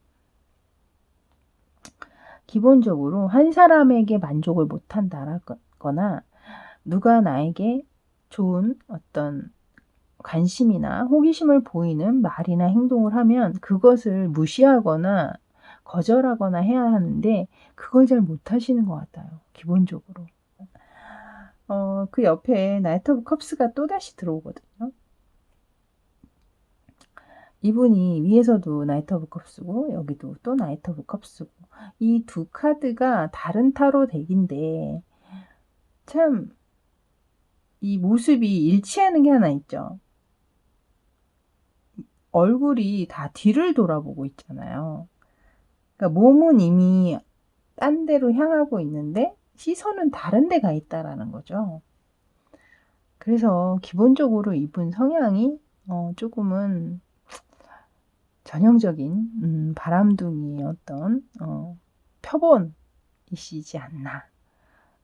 기본적으로 한 사람에게 만족을 못한다라거나 누가 나에게 좋은 어떤 관심이나 호기심을 보이는 말이나 행동을 하면 그것을 무시하거나 거절하거나 해야 하는데 그걸 잘 못하시는 것 같아요. 기본적으로. 그 옆에 나이트 오브 컵스가 또다시 들어오거든요. 이분이 위에서도 나이트 오브 컵스고 여기도 또 나이트 오브 컵스고 이 두 카드가 다른 타로 덱인데 참 이 모습이 일치하는 게 하나 있죠. 얼굴이 다 뒤를 돌아보고 있잖아요. 그러니까 몸은 이미 딴 데로 향하고 있는데 시선은 다른 데 가 있다라는 거죠. 그래서 기본적으로 이분 성향이 조금은 전형적인 바람둥이의 어떤 표본이시지 않나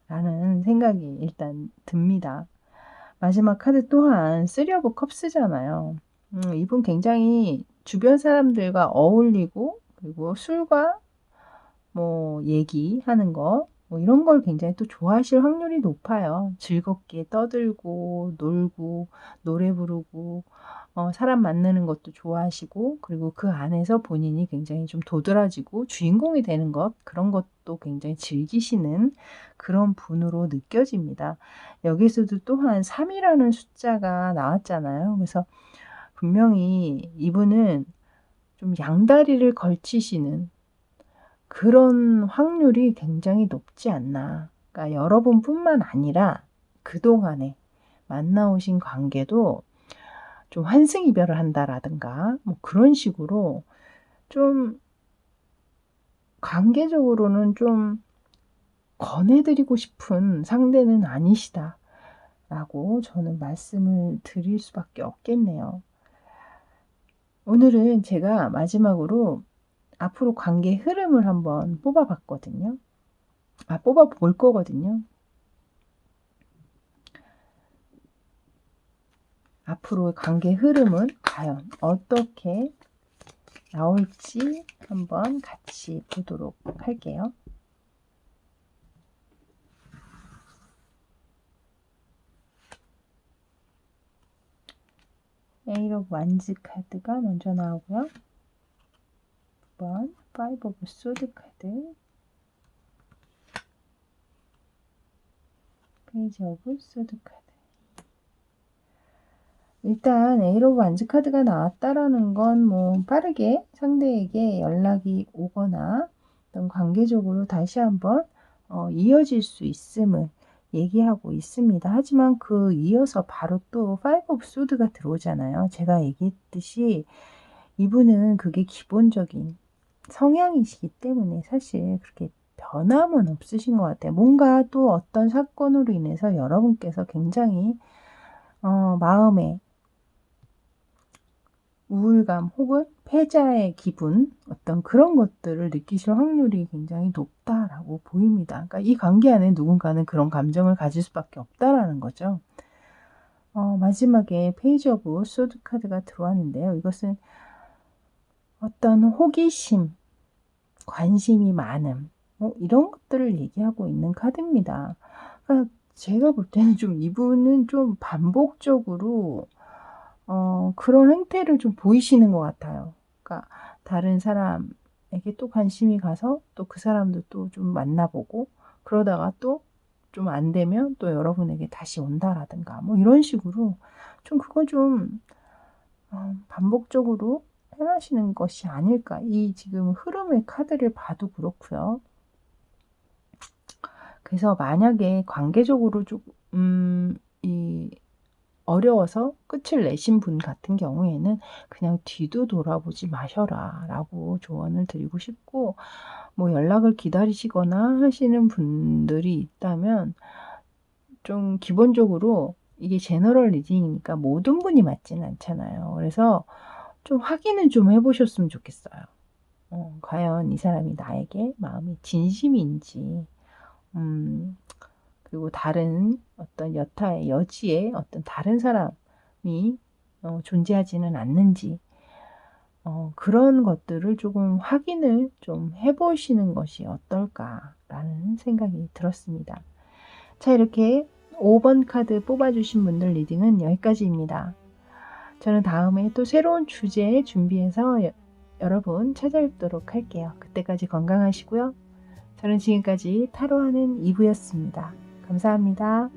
라는 생각이 일단 듭니다. 마지막 카드 또한 3 오브 컵스잖아요. 이분 굉장히 주변 사람들과 어울리고 그리고 술과 뭐 얘기하는 거 뭐 이런 걸 굉장히 또 좋아하실 확률이 높아요. 즐겁게 떠들고 놀고 노래 부르고 사람 만나는 것도 좋아하시고 그리고 그 안에서 본인이 굉장히 좀 도드라지고 주인공이 되는 것 그런 것도 굉장히 즐기시는 그런 분으로 느껴집니다. 여기서도 또한 3이라는 숫자가 나왔잖아요. 그래서 분명히 이분은 좀 양다리를 걸치시는 그런 확률이 굉장히 높지 않나. 그러니까 여러분뿐만 아니라 그동안에 만나오신 관계도 좀 환승이별을 한다라든가 뭐 그런 식으로 좀 관계적으로는 좀 권해드리고 싶은 상대는 아니시다라고 저는 말씀을 드릴 수밖에 없겠네요. 오늘은 제가 마지막으로 앞으로 관계 흐름을 한번 뽑아봤거든요. 뽑아볼 거거든요. 앞으로의 관계 흐름은 과연 어떻게 나올지 한번 같이 보도록 할게요. 에이트 오브 완즈 카드가 먼저 나오고요. 2번 5 오브 소드 카드, 페이지 오브 소드 카드. 일단 에이트 오브 완즈 카드가 나왔다라는 건 뭐 빠르게 상대에게 연락이 오거나 어떤 관계적으로 다시 한번 이어질 수 있음을 얘기하고 있습니다. 하지만 그 이어서 바로 또 5 오브 소드가 들어오잖아요. 제가 얘기했듯이 이분은 그게 기본적인 성향이시기 때문에 사실 그렇게 변함은 없으신 것 같아요. 뭔가 또 어떤 사건으로 인해서 여러분께서 굉장히 마음에 우울감 혹은 패자의 기분 어떤 그런 것들을 느끼실 확률이 굉장히 높다라고 보입니다. 그러니까 이 관계 안에 누군가는 그런 감정을 가질 수밖에 없다라는 거죠. 마지막에 페이지 오브 소드 카드가 들어왔는데요. 이것은 어떤 호기심, 관심이 많음 이런 것들을 얘기하고 있는 카드입니다. 그러니까 제가 볼 때는 좀 이분은 좀 반복적으로 그런 행태를 좀 보이시는 것 같아요. 그러니까 다른 사람에게 또 관심이 가서 또 그 사람도 또 좀 만나보고 그러다가 또 좀 안 되면 또 여러분에게 다시 온다라든가 뭐 이런 식으로 좀 그거 좀 반복적으로 행하시는 것이 아닐까. 이 지금 흐름의 카드를 봐도 그렇고요. 그래서 만약에 관계적으로 조금 어려워서 끝을 내신 분 같은 경우에는 그냥 뒤도 돌아보지 마셔라 라고 조언을 드리고 싶고, 뭐 연락을 기다리시거나 하시는 분들이 있다면 좀 기본적으로 이게 제너럴 리딩이니까 모든 분이 맞지는 않잖아요. 그래서 좀 확인을 좀 해보셨으면 좋겠어요. 과연 이 사람이 나에게 마음이 진심인지, 그리고 다른 어떤 여타의 여지에 어떤 다른 사람이 존재하지는 않는지 그런 것들을 조금 확인을 좀 해보시는 것이 어떨까라는 생각이 들었습니다. 자, 이렇게 5번 카드 뽑아주신 분들 리딩은 여기까지입니다. 저는 다음에 또 새로운 주제 준비해서 여러분 찾아뵙도록 할게요. 그때까지 건강하시고요. 저는 지금까지 타로하는 이브였습니다. 감사합니다.